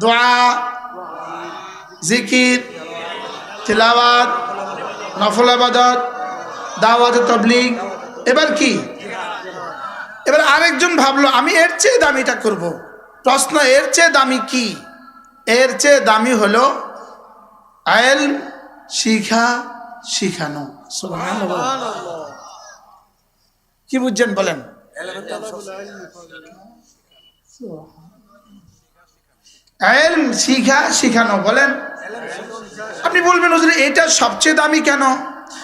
দোয়া, জিকির, তিলাওয়াত, নফল ইবাদত, দাওয়াত তাবলীগ। এবার কি? এবার আরেকজন ভাবলো আমি এর চেয়ে দামিটা করব। প্রশ্ন, এর চেয়ে দামি কি? এর চেয়ে দামি হলো ইলম শিখা, শিখানো। সুবহানাল্লাহ। কি বুঝছেন বলেন? ইলম শিখা, শিখানো বলেন। আপনি বলবেন হুজুর এটা সবচেয়ে দামি কেন?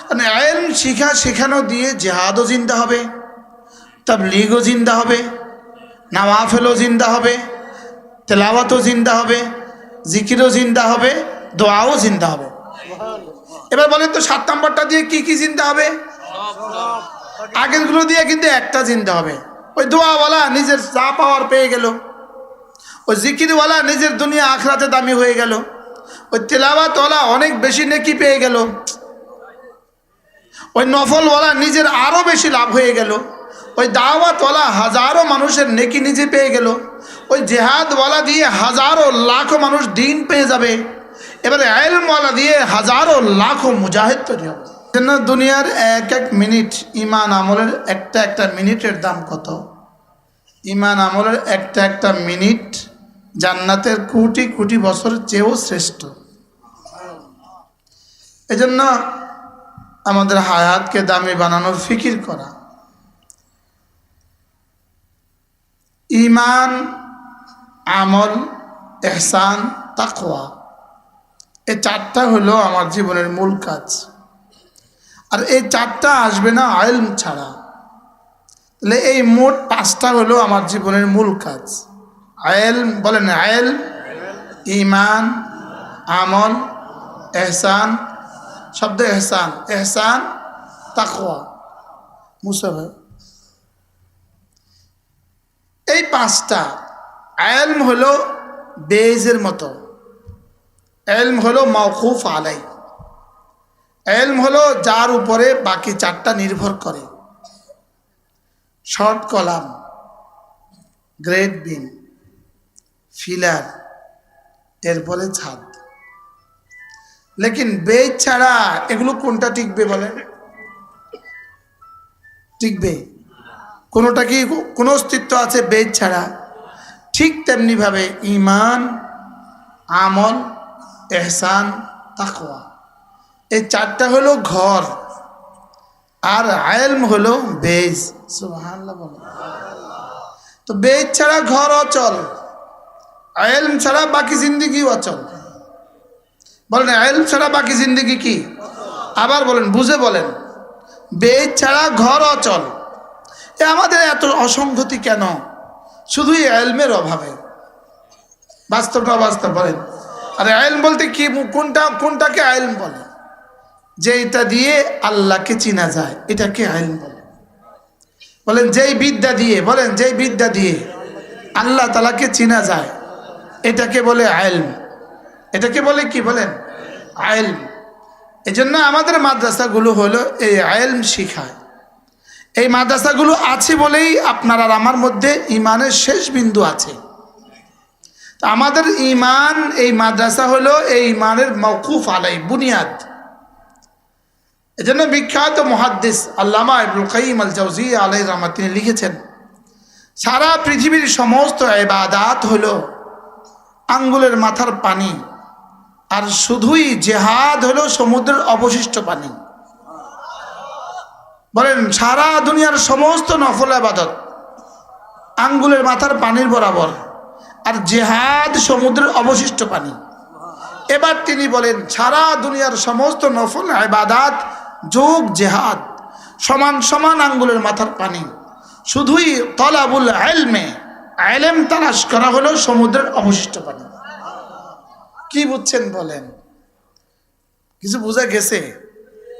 কারণ ইলম শিখা, শিখানো দিয়ে জিহাদও জিন্দা হবে, তাবলীগও জিন্দা হবে, নওয়াফিলও জিন্দা হবে, তেলাওয়াতও জিন্দা হবে, জিকিরও জিন্দা হবে, দোয়াও জিন্দা হবে। এবার বলেন তো 7 নম্বরটা দিয়ে কি কি জিন্দা হবে? আগেরগুলো দিয়ে কিন্তু একটা জিন্দা হবে। ওই দোয়াওয়ালা নিজের যা পাওয়ার পেয়ে গেল, ওই জিকিরওয়ালা নিজের দুনিয়া আখরাতে দামি হয়ে গেল, ওই তেলাওয়াতওয়ালা অনেক বেশি নেকি পেয়ে গেল, ওই নফলওয়ালা নিজের আরো বেশি লাভ হয়ে গেল, ওই দাওয়াতওয়ালা হাজারো মানুষের নেকি নিজে পেয়ে গেল, ওই জেহাদওয়ালা দিয়ে হাজারো লাখো মানুষ দিন পেয়ে যাবে। এবারে ইলমওয়ালা দিয়ে হাজারো লাখো মুজাহিদ তৈরি হবে। দুনিয়ার এক এক মিনিট ইমান আমলের একটা একটা মিনিটের দাম কত? ইমান আমলের একটা একটা মিনিট জান্নাতের কোটি কোটি বছর চেয়েও শ্রেষ্ঠ। এজন্য আমাদের হায়াতকে দামি বানানোর ফিকির করা। ইমান, আমল, ইহসান, তাকওয়া, এই 4টা হলো আমার জীবনের মূল কাজ। আর এই 4টা আসবে না ইলম ছাড়া। তাহলে এই মোট 5টা হলো আমার জীবনের মূল কাজ। ইলম বলেন, ইলম, ইমান, আমল, ইহসান, শব্দ ইহসান, ইহসান, তাকওয়া। মুসা ভাই, এই 5টা। ইলম হলো বেজের মতো, ইলম হলো মাওকুফ আলাই, ইলম হলো যার উপরে বাকি 4টা নির্ভর করে। Short column, grade beam, filler, এরপরে ছাদ। লেকিন বেজ ছাড়া এগুলো কোনটা টিকবে বলেন? টিকবে? কোনোটা কি কোনো অস্তিত্ব আছে বেজ ছাড়া? ঠিক তেমনি ভাবে ইমান, আমল, ইহসান, তাকওয়া, এই 4টা হলো ঘর, আর ইলম হলো বেজ। সুবহানাল্লাহ বলেন। তো বেজ ছাড়া ঘর অচল, ইলম ছাড়া বাকি জিন্দেগি অচল। বলেন ইলম ছাড়া বাকি জিন্দেগি কি? আবার বলেন, বুঝে বলেন। বেজ ছাড়া ঘর অচল। আমাদের এত অসংগতি কেন? শুধুই ইলমের অভাবে। বাস্তব না বাস্তব বলেন? আরে ইলম বলতে কি, কোনটাকে ইলম বলে? যে এটা দিয়ে আল্লাহকে চিনা যায়, এটাকে ইলম বলে। বলেন যেই বিদ্যা দিয়ে, বলেন যেই বিদ্যা দিয়ে আল্লাহ তাআলাকে চিনা যায়, এটাকে বলে ইলম। এটাকে বলে কি বলেন? ইলম। এজন্য আমাদের মাদ্রাসাগুলো হলো এই ইলম শিখায়। এই মাদ্রাসাগুলো আছে বলেই আপনার আর আমার মধ্যে ইমানের শেষ বিন্দু আছে। তো আমাদের ইমান, এই মাদ্রাসা হলো এই ইমানের মাওকুফ আলাই, বুনিয়াদ। এজন্য বিখ্যাত মুহাদ্দিস আল্লামা ইবনুল কাইয়িম আল জাওজিয়্যা আলাইহির রাহমাত তিনি লিখেছেন, সারা পৃথিবীর সমস্ত ইবাদাত হলো আঙ্গুলের মাথার পানি, আর শুধুই জিহাদ হলো সমুদ্রের অবশিষ্ট পানি। বলেন সারা দুনিয়ার সমস্ত নফল ইবাদত আঙ্গুলের মাথার পানির বরাবর, আর জিহাদ সমুদ্রের অবশিষ্ট পানি। এবার তিনি বলেন সারা দুনিয়ার সমস্ত নফল ইবাদত যোগ জিহাদ সমান সমান আঙ্গুলের মাথার পানি, শুধুই তলাবুল ইলমে, ইলম তালাশ করা হলো সমুদ্রের অবশিষ্ট পানি। কি বুঝছেন বলেন? কিছু বোঝা গেছে?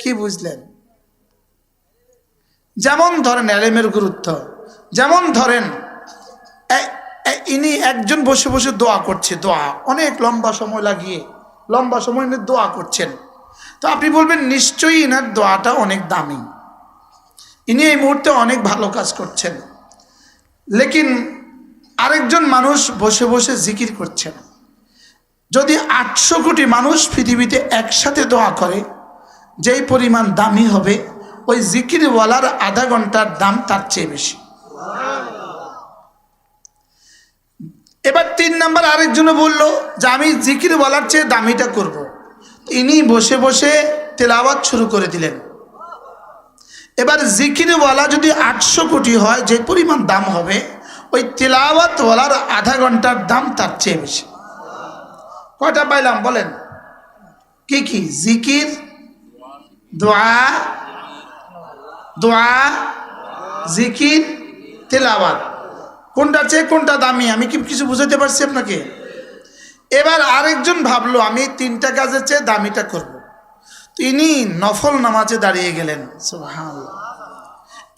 কি বুঝলেন? যেমন ধরেন ইলমের গুরুত্ব, যেমন ধরেন ইনি একজন বসে বসে দোয়া করছে, দোয়া অনেক লম্বা সময় লাগিয়ে, লম্বা সময় নিয়ে দোয়া করছেন। তো আপনি বলবেন নিশ্চয়ই ইনার দোয়াটা অনেক দামি, ইনি এই মুহূর্তে অনেক ভালো কাজ করছেন। লেকিন আরেকজন মানুষ বসে বসে জিকির করছেন, যদি 800 কোটি মানুষ পৃথিবীতে একসাথে দোয়া করে, যেই পরিমাণ দামি হবে ওই জিকিরওয়ালার আধা ঘন্টার দাম তার চেয়ে বেশি। এবার 3 নাম্বার আরেকজনে বলল যে আমি জিকিরওয়ালার চেয়ে দামিটা করব। ইনি বসে বসে তেলাওয়াত শুরু করে দিলেন। এবার জিকিরওয়ালা যদি 800 কোটি হয়, যে পরিমাণ দাম হবে ওই তেলাওয়াতওয়ালার আধা ঘন্টার দাম তার চেয়ে বেশি। কয়টা পাইলাম বলেন? কি কি? জিকির, দোয়া, দোয়া, জিকির, তেলাওয়াত। কোনটার চেয়ে কোনটা দামি? আমি কি কিছু বুঝাতে পারছি আপনাকে? এবার আরেকজন ভাবলো আমি 3টা কাজের চেয়ে দামিটা করব। তিনি নফল নামাজে দাঁড়িয়ে গেলেন। সুবহানাল্লাহ।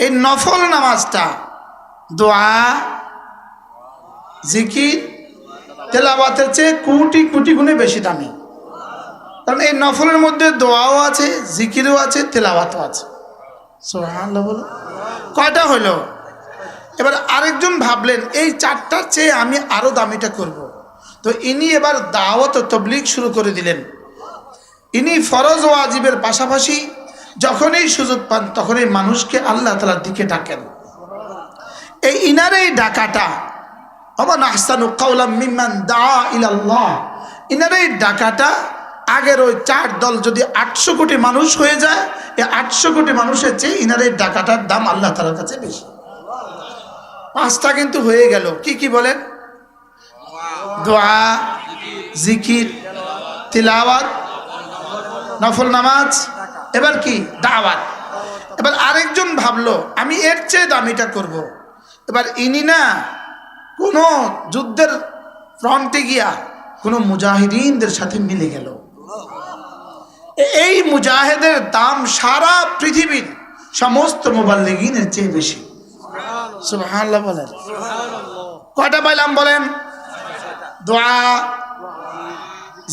এই নফল নামাজটা দোয়া, জিকির, তেলাওয়াতের চেয়ে কোটি কোটি গুণে বেশি দামি। কারণ এই নফলের মধ্যে দোয়াও আছে, জিকিরও আছে, তেলাওয়াতও আছে। সুবহানাল্লাহ বলো। কয়টা হলো? এবার আরেকজন ভাবলেন এই 4টার চেয়ে আমি আরো দামিটা করব। তো ইনি এবার দাওয়াত ও তাবলীগ শুরু করে দিলেন। ইনি ফরজ ও ওয়াজিবের পাশাপাশি যখনই সুযোগ পান তখনই মানুষকে আল্লাহ তাআলার দিকে ডাকেন। এই ইনার এই ডাকাটা ওমান আহসানু কাওলাম মিম্মান দাআ ইলাল্লাহ, ইনার এই ডাকাটা আগের ওই 4 দল যদি 800 কোটি মানুষ হয়ে যায়, এই 800 কোটি মানুষের চেয়ে ইনার এই ডাকাটার দাম আল্লাহ তাআলার কাছে বেশি। 5টা কিন্তু হয়ে গেল। কি কি বলেন? দোয়া, জিকির, তিলাওয়াত, নফল নামাজ, এবার কি? দাওয়াত। এবার আরেকজন ভাবলো আমি এর চেয়ে দামিটা করব। এবার ইনি না কোনো যুদ্ধের ফ্রন্টে গিয়া কোনো মুজাহিদিনদের সাথে মিলে গেল। এই মুজাহিদের দাম সারা পৃথিবীর সমস্ত মুবাল্লিগিনের চেয়ে বেশি। সুবহানাল্লাহ বলেন। কয়টা পাইলাম বলেন? দোয়া,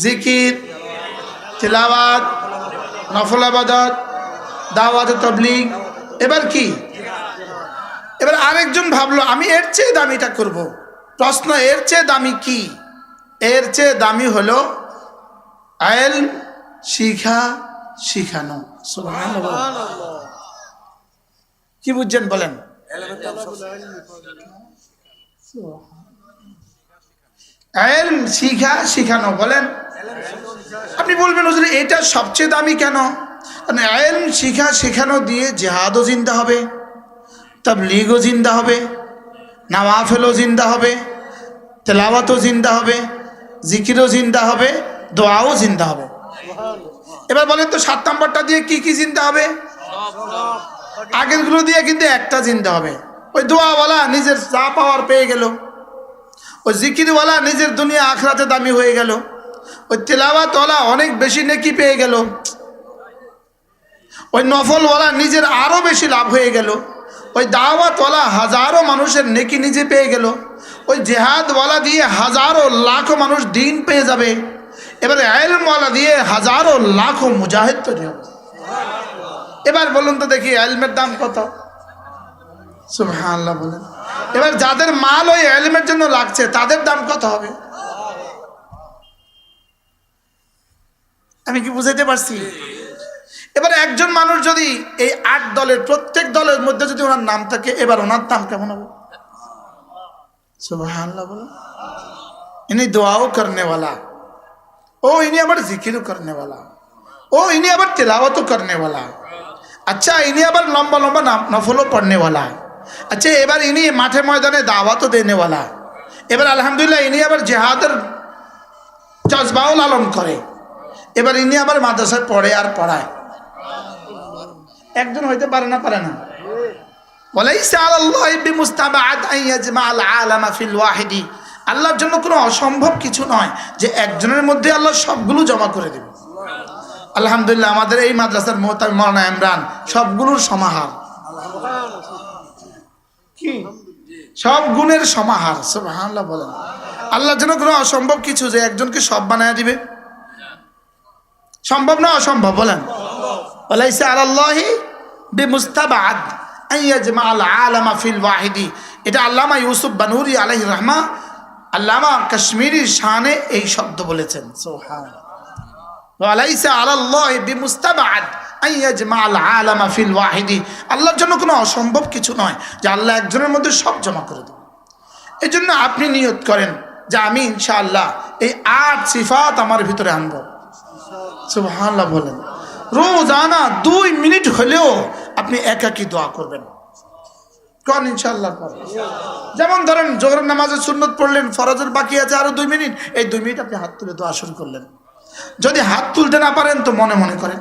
জিকির, তিলাওয়াত, নফল ইবাদত, দাওয়াত ও তাবলীগ। এবার কি? এবার আরেকজন ভাবলো আমি এর চেয়ে দামিটা করব। প্রশ্ন, এর চেয়ে দামি কি? এর চেয়ে দামি হলো ইলম শিখা, শিখানো। সুবহানাল্লাহ। কি বুঝছেন বলেন? ইলম শিখা, শিখানো বলেন। আপনি বলবেন হুজুর এটা সবচেয়ে দামি কেন? কারণ ইলম শিখা, শিখানো দিয়ে জিহাদও জিন্দা হবে, তাবলীগও জিন্দা হবে, নওয়াফিলও জিন্দা হবে, তেলাওয়াতও জিন্দা হবে, জিকিরও জিন্দা হবে, দোয়াও জিন্দা হবে। এবার বলেন তো 7 নম্বরটা দিয়ে কি কি জিন্দা হবে? আগেরগুলো দিয়ে কিন্তু একটা জিন্দা হবে। ওই দোয়াওয়ালা নিজের যা পাওয়ার পেয়ে গেল, ওই জিকিরওয়ালা নিজের দুনিয়া আখরাতে দামি হয়ে গেল, ওই তেলাওয়াতওয়ালা অনেক বেশি নেকি পেয়ে গেল, ওই নফলওয়ালা নিজের আরো বেশি লাভ হয়ে গেল, ওই দাওয়াতওয়ালা হাজারো মানুষের নেকি নিজে পেয়ে গেল, ওই জিহাদওয়ালা দিয়ে হাজারো লাখো মানুষ দিন পেয়ে যাবে। এবারে ইলমওয়ালা দিয়ে হাজারো লাখো মুজাহিদ তৈরি হবে। এবার বলুন তো দেখি ইলমের দাম কত? সুবহানাল্লাহ বলেন। এবার যাদের মাল ওই ইলমের জন্য লাগছে তাদের দাম কত হবে? আমি কি বুঝাইতে পারছি? এবার একজন মানুষ যদি এই 8 দলের প্রত্যেক দলের মধ্যে যদি ওনার নাম থাকে, এবার ওনার দাম কেমন হবে? সুবহানাল্লাহ বলেন। ইনি দোয়াও করনে वाला, ও ইনি আবার জিকিরও করনে वाला, ও ইনি আবার তিলাওয়াতও করনে वाला, আচ্ছা ইনি আবার লম্বা লম্বা নফলও পড়নে वाला, আচ্ছা এবার ইনি মাঠে ময়দানে দাওয়াতও দেনে वाला, এবার আলহামদুলিল্লাহ ইনি আবার জিহাদের জজবাও লালন করে, এবার ইনি আবার মাদ্রাসায় পড়ে আর পড়ায়। একজন হইতে পারে না? পারে না? ওয়ালাইসা আলাল্লাহি বিমুস্তাবাদ আন ইয়াজমাআল আলামা ফিল ওয়াহিদি। আল্লাহর জন্য কোনো অসম্ভব কিছু নয় যে একজনের মধ্যে আল্লাহ সবগুলো জমা করে দেবে। আলহামদুলিল্লাহ আমাদের এই মাদ্রাসার মুহতামিম মাওলানা ইমরান সবগুলোর সমাহার, কি সব গুণের সমাহার। সুবহানাল্লাহ বলেন। আল্লাহর জন্য কোনো অসম্ভব কিছু যে একজনকে সব বানায় দিবে? সম্ভব না অসম্ভব? বলেন। ওয়ালাইসা আলাল্লাহি বিমুস্তাবাদ আন ইয়াজমাআল আলামা ফিল ওয়াহিদি। এটা আল্লামা ইউসুফ বানুরি আলাইহির রাহমা আল্লামা কাশ্মীরির শানে এই শব্দ বলেছেন, সুবহানাল্লাহ। ওয়ালাইসা আলাল্লাহি বিমুস্তাবাদ আন ইয়াজমাআল আলামা ফিল ওয়াহিদি। আল্লাহর জন্য কোনো অসম্ভব কিছু নয় যে আল্লাহ একজনের মধ্যে সব জমা করে দেবেন। এই জন্য আপনি নিয়ত করেন যে আমি ইনশাআল্লাহ এই 8 সিফাত আমার ভিতরে আনবো। সুবহানাল্লাহ বলেন। রোজানা 2 মিনিট হলেও আপনি একাকী দোয়া করবেন, কোন ইনশাআল্লাহ পর। যেমন ধরেন জোহরের নামাজের সুন্নত পড়লেন, ফরজের বাকি আছে আরো 2 মিনিট, এই 2 মিনিট আপনি হাত তুলে দোয়া শুরু করলেন। যদি হাত তুলতে না পারেন তো মনে মনে করেন।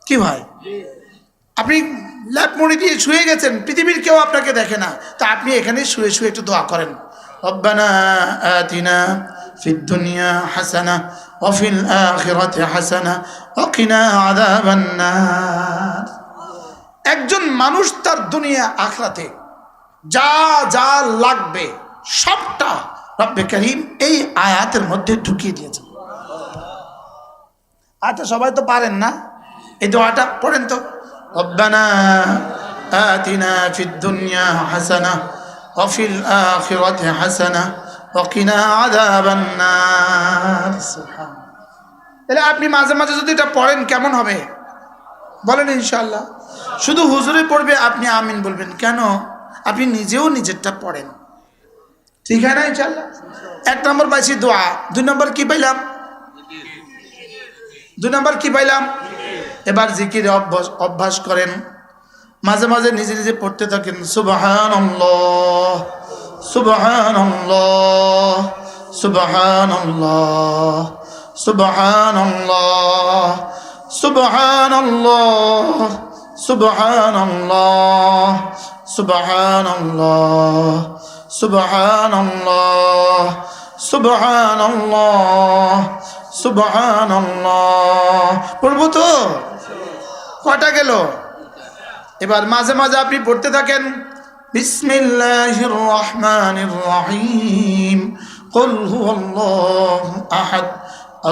কি ভাই, আপনি ল্যাপ মুড়ি দিয়ে শুয়ে গেছেন, পৃথিবীর কেউ আপনাকে দেখে না, তা আপনি এখানে শুয়ে শুয়ে একটু দোয়া করেন। রব্বানা আতিনা ফিদ দুনিয়া হাসানা ওয়া ফিল আখিরাতি হাসানা ওয়া কিনা আযাবান নার। একজন মানুষ তার দুনিয়া আখিরাতে যা যা লাগবে সবটা রব্বে করিম এই আয়াতের মধ্যে ঢুকিয়ে দিয়েছেন। আচ্ছা, সবাই তো পারেন না, এই দোয়াটা পড়েন তো। রব্বানা আতিনা ফিদ দুনিয়া হাসানা ওয়া ফিল আখিরাতি হাসানা ওয়া কিনা আযাবান নার। সুবহানাল্লাহ। তাহলে আপনি মাঝে মাঝে যদি এটা পড়েন কেমন হবে বলেন ইনশাআল্লাহ। শুধু হুজুরে পড়বে, আপনি আমিন বলবেন কেন? আপনি নিজেও নিজেরটা পড়েন, ঠিক হয় না ইনশাআল্লাহ। 1 নম্বর পাইছি দোয়া। 2 নম্বর কি পাইলাম? 2 নম্বর কি পাইলাম? এবার জিকিরে অভ্যাস করেন, মাঝে মাঝে নিজে নিজে পড়তে থাকেন। সুবহানাল্লাহ সুবহানাল্লাহ সুবহানাল্লাহ সুবহানাল্লাহ সুবহানাল্লাহ সুবহানাল্লাহ সুবহানাল্লাহ সুবহানাল্লাহ সুবহানাল্লাহ সুবহানাল্লাহ। পড়বো তো? কটা গেল? এবার মাঝে মাঝে আপনি পড়তে থাকেন বিসমিল্লাহির রহমানির রহিম কুল হুয়াল্লাহু আহাদ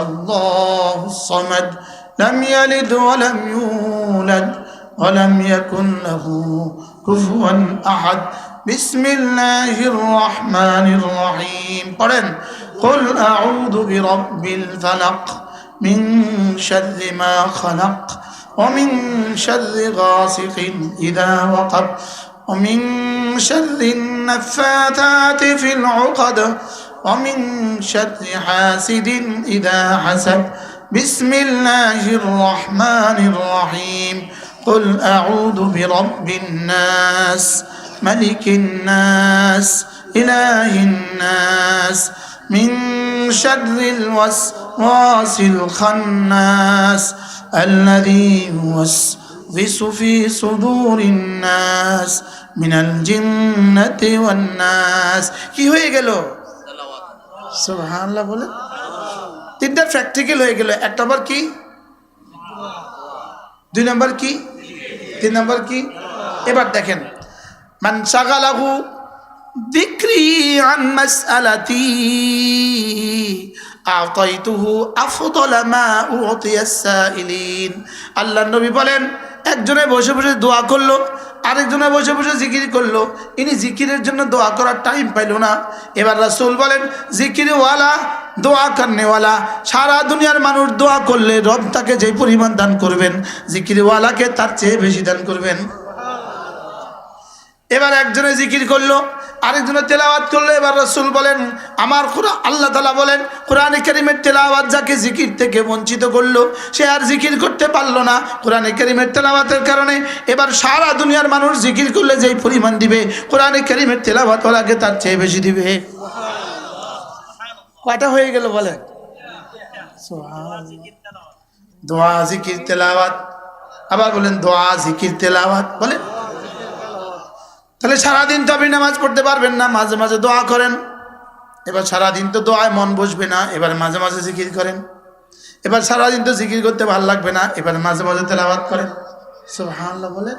আল্লাহুস সামাদ লাম ইয়ালিদ ওয়া লাম ইউলাদ ওয়া লাম ইয়াকুন লাহু কুফুয়ান আহাদ। বিসমিল্লাহির রহমানির রহিম পড়েন। কুল আউযু বিরাব্বিল ফালাক মিন শাররি মা খালাক ওয়া মিন শাররি গাসিকিন ইযা ওয়াকাব ওয়া মিন শাররিন নাফাতাতি ফিল উকাদ ওয়া মিন শাররি হাসিদিন ইযা হাসাদ। বিসমিল্লাহির রহমানির রহিম কুল আউযু বিরাব্বিন নাস মালিকিন নাস ইলাহিন নাস মিন শাররিল ওয়াসওয়াসিল খান্নাস আল্লাযী ইউওয়াসওয়িসু ফি সুদুরিন নাস মিনাল জিন্নাতি ওয়ান নাস। কি হয়ে গেল? সুবহানাল্লাহ বলে 3টা প্র্যাকটিক্যাল হয়ে গেল। 1 নম্বর কি? 2 নম্বর কি? 3 নম্বর কি? এবার দেখেন, মান শাগালাহু যিকরি আন মাসআলাতি আতাইতুহু আফদালা মা উতিয়াস সাইলিন। আল্লাহর নবী বলেন, একজনে বসে বসে দোয়া করলো, আরেকজনে বসে বসে জিকির করলো, ইনি জিকিরের জন্য দোয়া করার টাইম পাইল না। এবার রাসূল বলেন, জিকিরওয়ালা দোয়া করনেওয়ালা, সারা দুনিয়ার মানুষ দোয়া করলে রব তাকে যে পরিমাণ দান করবেন, জিকিরওয়ালাকে তার চেয়ে বেশি দান করবেন। এবার একজনে জিকির করলো, আরেকজনে তেলাওয়াত করলো। এবার রাসূল বলেন, আমার কোরআন, আল্লাহ তাআলা বলেন, কোরআনে কারীমের তেলাওয়াত যাকে জিকির থেকে বঞ্চিত করলো, সে আর জিকির করতে পারলো না কোরআনে কারীমের তেলাওয়াতের কারণে। এবার সারা দুনিয়ার মানুষ জিকির করলে যেই পরিমাণ দিবে, কোরআনে কারীমের তেলাওয়াত ওয়ালাকে তার চেয়ে বেশি দিবে। কয়টা হয়ে গেল বলেন? দোয়া জিকির তেলাওয়াত, আবার বলেন দোয়া জিকির তেলাওয়াত বলেন। তাহলে সারাদিন তো আপনি নামাজ পড়তে পারবেন না, মাঝে মাঝে দোয়া করেন। এবার সারাদিন তো দোয়ায় মন বসবে না, এবার মাঝে মাঝে জিকির করেন। এবার সারাদিন তো জিকির করতে ভালো লাগবে না, এবার মাঝে মাঝে তেলাওয়াত করেন। সুবহানাল্লাহ বলেন।